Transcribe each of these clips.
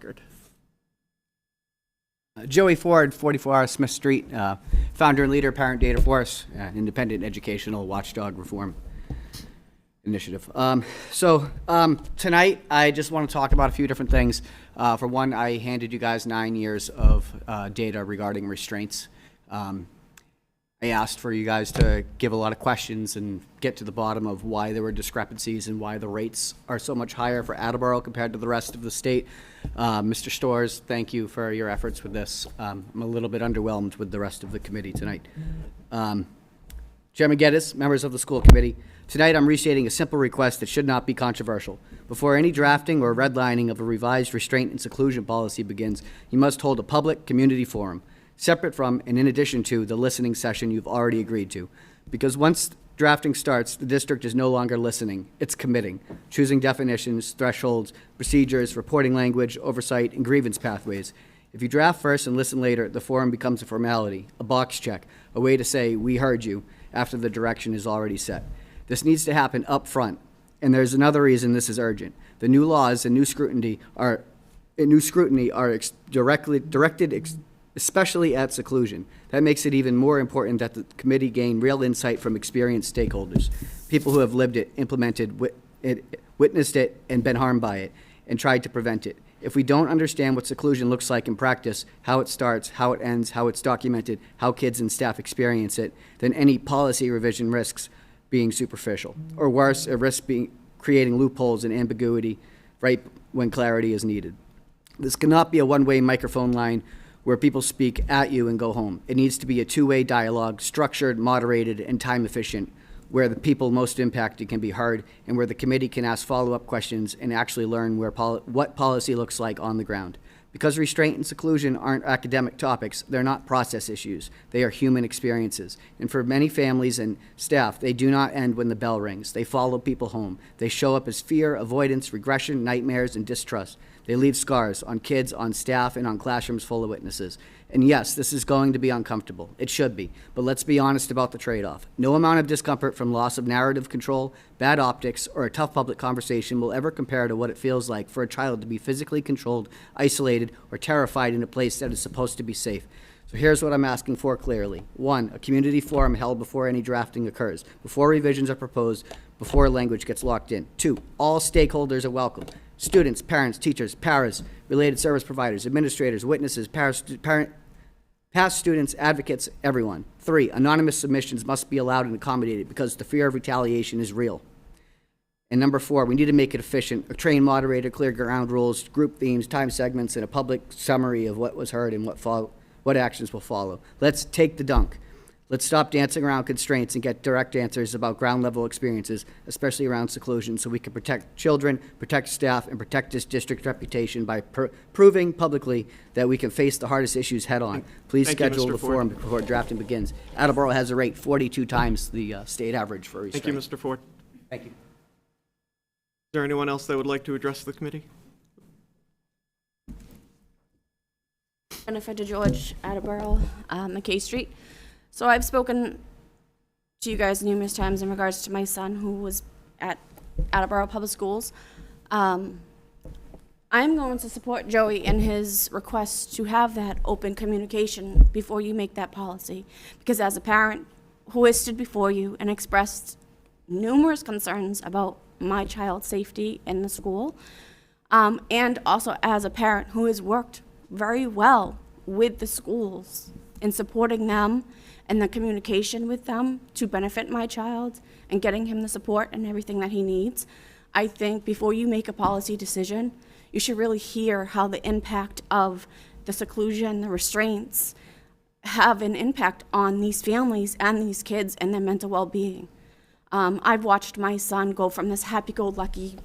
Good. Joey Ford, 44R Smith Street, founder and leader, Parent Data Force, independent educational watchdog reform initiative. Tonight, I just want to talk about a few different things. For one, I handed you guys 9 years of data regarding restraints. I asked for you guys to give a lot of questions and get to the bottom of why there were discrepancies and why the rates are so much higher for Attleboro compared to the rest of the state. Mr. Storrs, thank you for your efforts with this. I'm a little bit underwhelmed with the rest of the committee tonight. Chairman Geddes, members of the school committee, tonight I'm restating a simple request that should not be controversial. Before any drafting or redlining of a revised restraint and seclusion policy begins, you must hold a public community forum, separate from and in addition to the listening session you've already agreed to. Because once drafting starts, the district is no longer listening, it's committing, choosing definitions, thresholds, procedures, reporting language, oversight, and grievance pathways. If you draft first and listen later, the forum becomes a formality, a box check, a way to say, we heard you, after the direction is already set. This needs to happen up front, and there's another reason this is urgent. The new laws and new scrutiny are directed especially at seclusion. That makes it even more important that the committee gain real insight from experienced stakeholders, people who have lived it, implemented it, witnessed it, and been harmed by it, and tried to prevent it. If we don't understand what seclusion looks like in practice, how it starts, how it ends, how it's documented, how kids and staff experience it, then any policy revision risks being superficial. Or worse, it risks creating loopholes and ambiguity right when clarity is needed. This cannot be a one-way microphone line where people speak at you and go home. It needs to be a two-way dialogue, structured, moderated, and time-efficient, where the people most impacted can be heard and where the committee can ask follow-up questions and actually learn what policy looks like on the ground. Because restraint and seclusion aren't academic topics, they're not process issues. They are human experiences. And for many families and staff, they do not end when the bell rings. They follow people home. They show up as fear, avoidance, regression, nightmares, and distrust. They leave scars on kids, on staff, and on classrooms full of witnesses. And yes, this is going to be uncomfortable. It should be. But let's be honest about the trade-off. No amount of discomfort from loss of narrative control, bad optics, or a tough public conversation will ever compare to what it feels like for a child to be physically controlled, isolated, or terrified in a place that is supposed to be safe. So here's what I'm asking for clearly. 1, a community forum held before any drafting occurs, before revisions are proposed, before language gets locked in. 2, all stakeholders are welcome. Students, parents, teachers, paras, related service providers, administrators, witnesses, past students, advocates, everyone. 3, anonymous submissions must be allowed and accommodated because the fear of retaliation is real. And number 4, we need to make it efficient. A trained moderator, clear ground rules, group themes, time segments, and a public summary of what was heard and what actions will follow. Let's take the dunk. Let's stop dancing around constraints and get direct answers about ground-level experiences, especially around seclusion, so we can protect children, protect staff, and protect this district's reputation by proving publicly that we can face the hardest issues head-on. Please schedule the forum before drafting begins. Attleboro has a rate 42 times the state average for restraint. Thank you, Mr. Ford. Thank you. Is there anyone else that would like to address the committee? Jennifer DeGeorge, Attleboro, McKay Street. So I've spoken to you guys numerous times in regards to my son who was at Attleboro Public Schools. I'm going to support Joey in his request to have that open communication before you make that policy. Because as a parent who has stood before you and expressed numerous concerns about my child's safety in the school, and also as a parent who has worked very well with the schools in supporting them and the communication with them to benefit my child and getting him the support and everything that he needs, I think before you make a policy decision, you should really hear how the impact of the seclusion, the restraints, have an impact on these families and these kids and their mental well-being. I've watched my son go from this happy-go-lucky,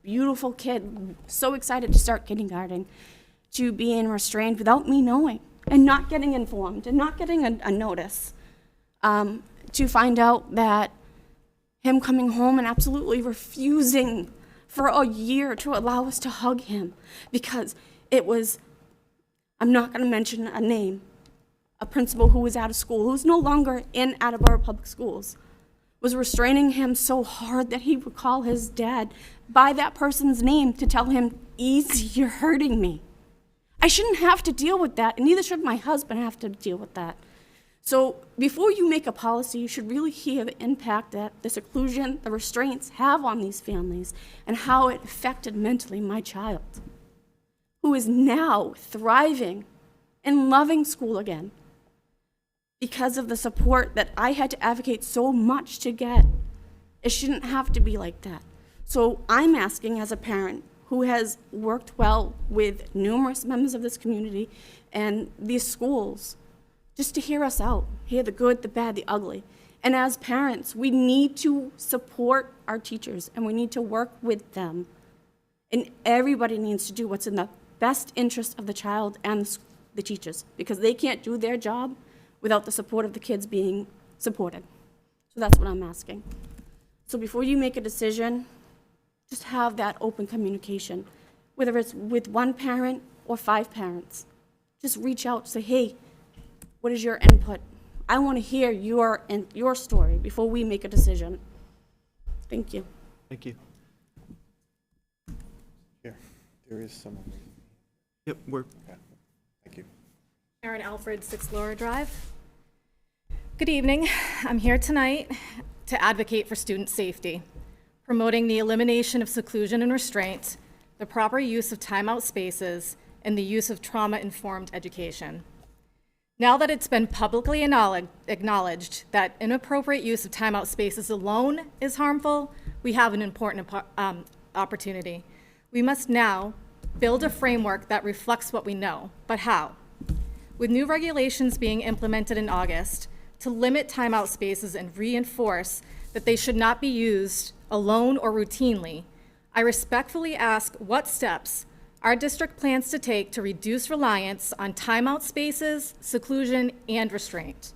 beautiful kid, so excited to start kindergarten, to being restrained without me knowing and not getting informed and not getting a notice, to find out that him coming home and absolutely refusing for a year to allow us to hug him because it was, I'm not going to mention a name, a principal who was out of school, who's no longer in Attleboro Public Schools, was restraining him so hard that he would call his dad by that person's name to tell him, easy, you're hurting me. I shouldn't have to deal with that, and neither should my husband have to deal with that. So before you make a policy, you should really hear the impact that the seclusion, the restraints have on these families and how it affected mentally my child, who is now thriving and loving school again because of the support that I had to advocate so much to get. It shouldn't have to be like that. So I'm asking, as a parent who has worked well with numerous members of this community and these schools, just to hear us out, hear the good, the bad, the ugly. And as parents, we need to support our teachers and we need to work with them. And everybody needs to do what's in the best interest of the child and the teachers, because they can't do their job without the support of the kids being supported. So that's what I'm asking. So before you make a decision, just have that open communication, whether it's with one parent or 5 parents. Just reach out, say, hey, what is your input? I want to hear your story before we make a decision. Thank you. Thank you. Here, there is someone. Yep, we're, Yeah. Thank you. Erin Alfred, 6 Laura Drive. Good evening. I'm here tonight to advocate for student safety, promoting the elimination of seclusion and restraint, the proper use of timeout spaces, and the use of trauma-informed education. Now that it's been publicly acknowledged that inappropriate use of timeout spaces alone is harmful, we have an important opportunity. We must now build a framework that reflects what we know, but how? With new regulations being implemented in August to limit timeout spaces and reinforce that they should not be used alone or routinely, I respectfully ask what steps our district plans to take to reduce reliance on timeout spaces, seclusion, and restraint.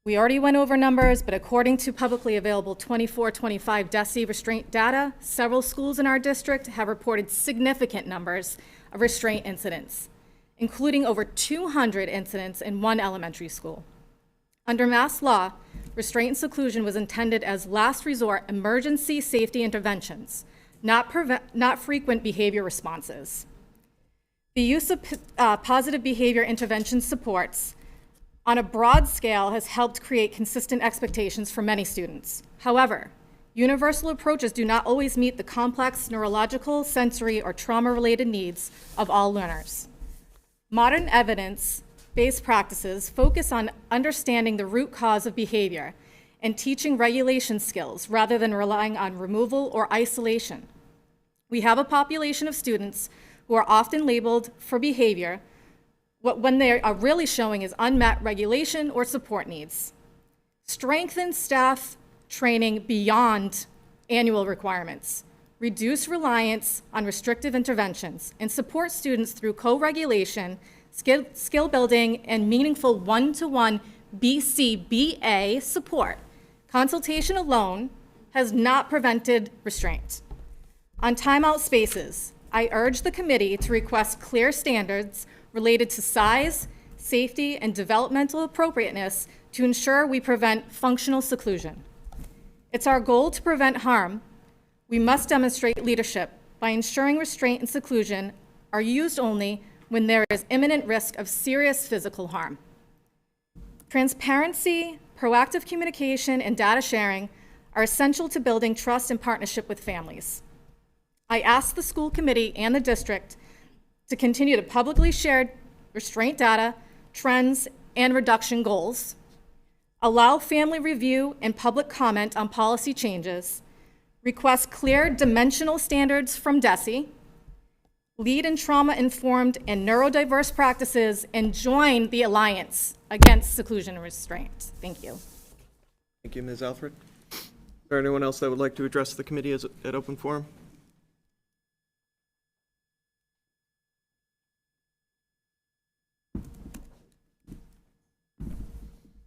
We already went over numbers, but according to publicly available 24-25 DESE restraint data, several schools in our district have reported significant numbers of restraint incidents, including over 200 incidents in one elementary school. Under Mass law, restraint and seclusion was intended as last resort emergency safety interventions, not frequent behavior responses. The use of positive behavior intervention supports on a broad scale has helped create consistent expectations for many students. However, universal approaches do not always meet the complex neurological, sensory, or trauma-related needs of all learners. Modern evidence-based practices focus on understanding the root cause of behavior and teaching regulation skills rather than relying on removal or isolation. We have a population of students who are often labeled for behavior what when they are really showing is unmet regulation or support needs. Strengthen staff training beyond annual requirements. Reduce reliance on restrictive interventions and support students through co-regulation, skill building, and meaningful one-to-one BCBA support. Consultation alone has not prevented restraint. On timeout spaces, I urge the committee to request clear standards related to size, safety, and developmental appropriateness to ensure we prevent functional seclusion. It's our goal to prevent harm. We must demonstrate leadership by ensuring restraint and seclusion are used only when there is imminent risk of serious physical harm. Transparency, proactive communication, and data sharing are essential to building trust and partnership with families. I ask the school committee and the district to continue to publicly share restraint data, trends, and reduction goals, allow family review and public comment on policy changes, request clear dimensional standards from DESE, lead in trauma-informed and neurodiverse practices, and join the Alliance Against Seclusion and Restraint. Thank you. thank you, Ms. Alfred. Is there anyone else that would like to address the committee at open forum?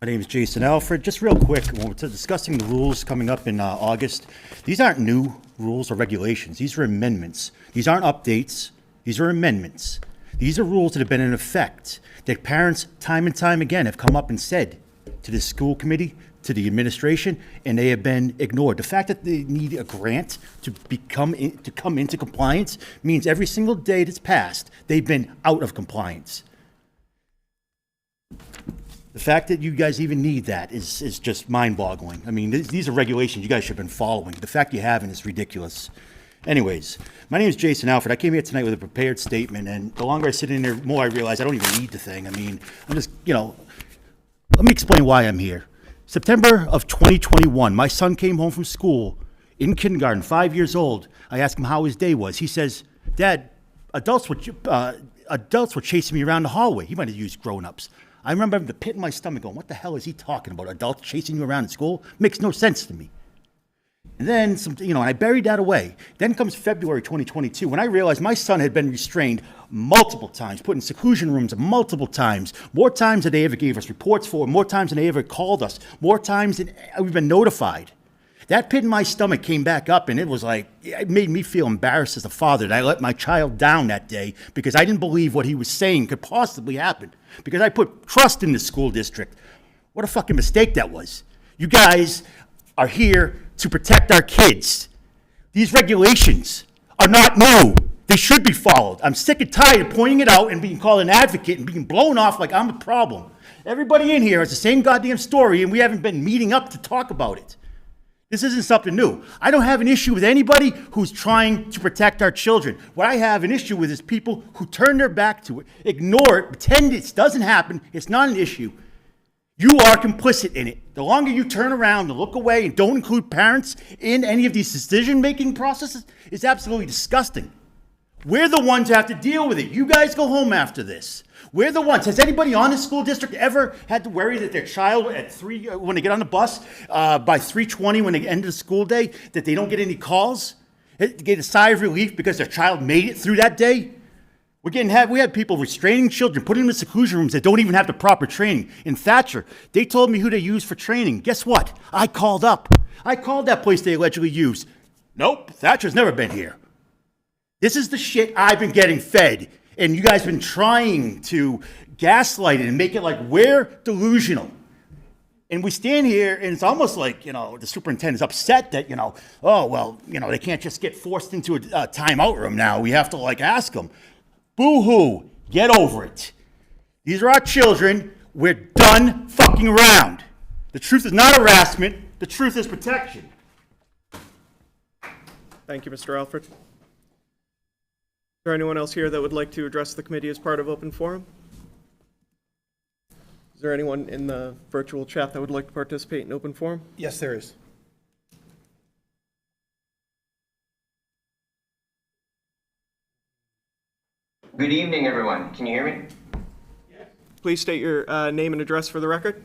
My name is Jason Alfred. Just real quick, when we're discussing the rules coming up in August, these aren't new rules or regulations. These are amendments. These aren't updates. These are amendments. These are rules that have been in effect that parents time and time again have come up and said to the school committee, to the administration, and they have been ignored. The fact that they need a grant to come into compliance means every single day that's passed, they've been out of compliance. The fact that you guys even need that is just mind-boggling. I mean, these are regulations you guys should have been following. The fact you haven't is ridiculous. Anyways, my name is Jason Alfred. I came here tonight with a prepared statement, and the longer I sit in there, the more I realize I don't even need the thing. I mean, I'm just, let me explain why I'm here. September of 2021, my son came home from school in kindergarten, 5 years old. I asked him how his day was. He says, Dad, adults were chasing me around the hallway. He might have used grown-ups. I remember having the pit in my stomach going, what the hell is he talking about? Adults chasing you around in school? Makes no sense to me. And then, and I buried that away. Then comes February 2022, when I realized my son had been restrained multiple times, put in seclusion rooms multiple times, more times than they ever gave us reports for, more times than they ever called us, more times than we've been notified. That pit in my stomach came back up, and it was like, it made me feel embarrassed as a father that I let my child down that day because I didn't believe what he was saying could possibly happen, because I put trust in the school district. What a fucking mistake that was. You guys are here to protect our kids. These regulations are not new. They should be followed. I'm sick and tired of pointing it out and being called an advocate and being blown off like I'm a problem. Everybody in here has the same goddamn story, and we haven't been meeting up to talk about it. This isn't something new. I don't have an issue with anybody who's trying to protect our children. What I have an issue with is people who turn their back to it, ignore it, pretend it doesn't happen, it's not an issue. You are complicit in it. The longer you turn around and look away and don't include parents in any of these decision-making processes, it's absolutely disgusting. We're the ones who have to deal with it. You guys go home after this. We're the ones. Has anybody on the school district ever had to worry that their child at when they get on the bus by 3:20 when they end the school day, that they don't get any calls? Get a sigh of relief because their child made it through that day? We had people restraining children, putting them in seclusion rooms that don't even have the proper training. In Thatcher, they told me who they used for training. Guess what? I called up. I called that place they allegedly used. Nope, Thatcher's never been here. This is the shit I've been getting fed. And you guys have been trying to gaslight it and make it like we're delusional. And we stand here, and it's almost like, the superintendent's upset that, they can't just get forced into a timeout room now. We have to, ask them. Boo-hoo. Get over it. These are our children. We're done fucking around. The truth is not harassment. The truth is protection. Thank you, Mr. Alfred. Is there anyone else here that would like to address the committee as part of open forum? Is there anyone in the virtual chat that would like to participate in open forum? Yes, there is. Good evening, everyone. Can you hear me? Please state your name and address for the record.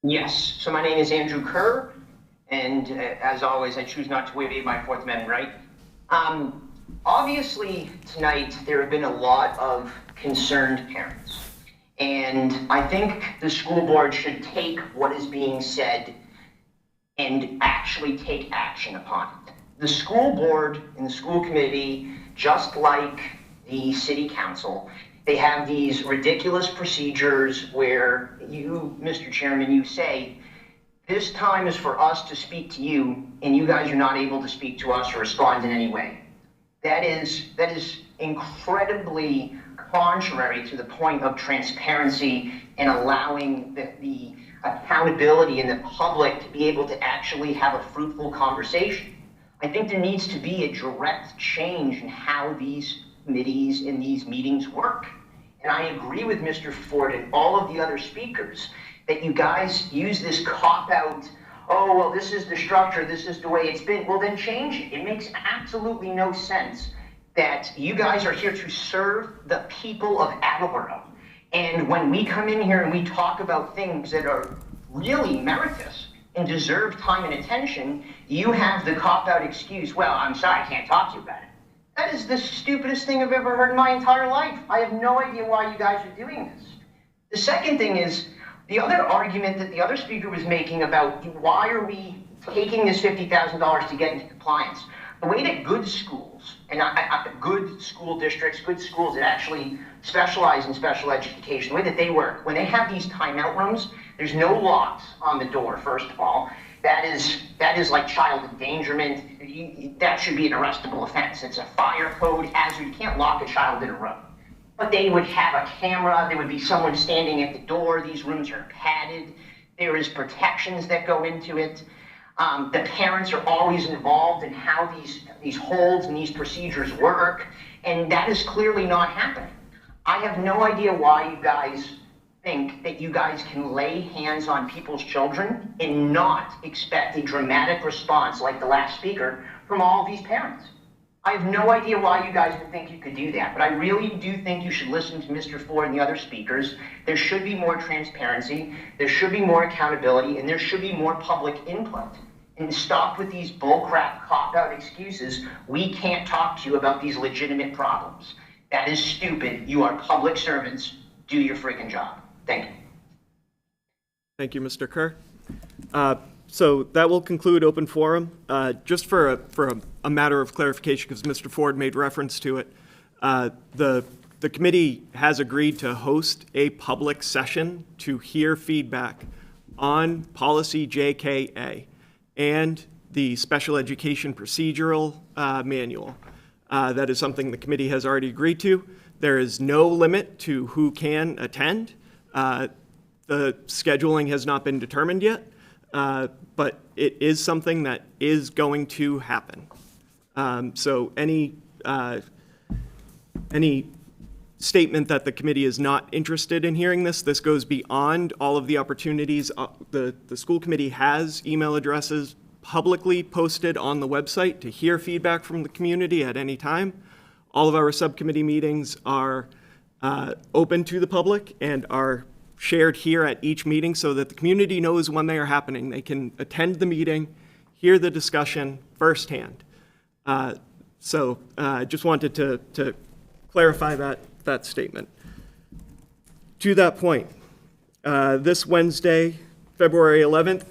Yes. So my name is Andrew Kerr, and as always, I choose not to waive my Fourth Amendment right. Obviously, tonight, there have been a lot of concerned parents, and I think the school board should take what is being said and actually take action upon it. The school board and the school committee, just like the city council, they have these ridiculous procedures where you, Mr. Chairman, you say, this time is for us to speak to you, and you guys are not able to speak to us or respond in any way. That is incredibly contrary to the point of transparency and allowing the accountability in the public to be able to actually have a fruitful conversation. I think there needs to be a direct change in how these committees and these meetings work. And I agree with Mr. Ford and all of the other speakers that you guys use this cop-out, oh, well, this is the structure, this is the way it's been. Well, then change it. It makes absolutely no sense that you guys are here to serve the people of Attleboro. And when we come in here and we talk about things that are really meritorious and deserve time and attention, you have the cop-out excuse, well, I'm sorry, I can't talk to you about it. That is the stupidest thing I've ever heard in my entire life. I have no idea why you guys are doing this. The second thing is, the other argument that the other speaker was making about why are we taking this $50,000 to get into compliance. The way that good schools, and good school districts, good schools that actually specialize in special education, the way that they work, when they have these timeout rooms, There's no locks on the door, first of all. That is like child endangerment. That should be an arrestable offense. It's a fire code hazard. You can't lock a child in a room. But they would have a camera. There would be someone standing at the door. These rooms are padded. There is protections that go into it. The parents are always involved in how these holds and these procedures work, and that is clearly not happening. I have no idea why you guys think that you guys can lay hands on people's children and not expect a dramatic response like the last speaker from all of these parents. I have no idea why you guys would think you could do that, but I really do think you should listen to Mr. Ford and the other speakers. There should be more transparency, there should be more accountability, and there should be more public input. And stop with these bullcrap cop-out excuses. We can't talk to you about these legitimate problems. That is stupid. You are public servants. Do your freaking job. Thank you. Thank you, Mr. Kerr. So that will conclude open forum. Just for a matter of clarification, because Mr. Ford made reference to it, the committee has agreed to host a public session to hear feedback on policy JKA and the special education procedural manual. That is something the committee has already agreed to. There is no limit to who can attend. The scheduling has not been determined yet, but it is something that is going to happen. So any statement that the committee is not interested in hearing this goes beyond all of the opportunities. The school committee has email addresses publicly posted on the website to hear feedback from the community at any time. All of our subcommittee meetings are open to the public and are shared here at each meeting so that the community knows when they are happening. They can attend the meeting, hear the discussion firsthand. So I just wanted to clarify that statement. To that point, this Wednesday, February 11th,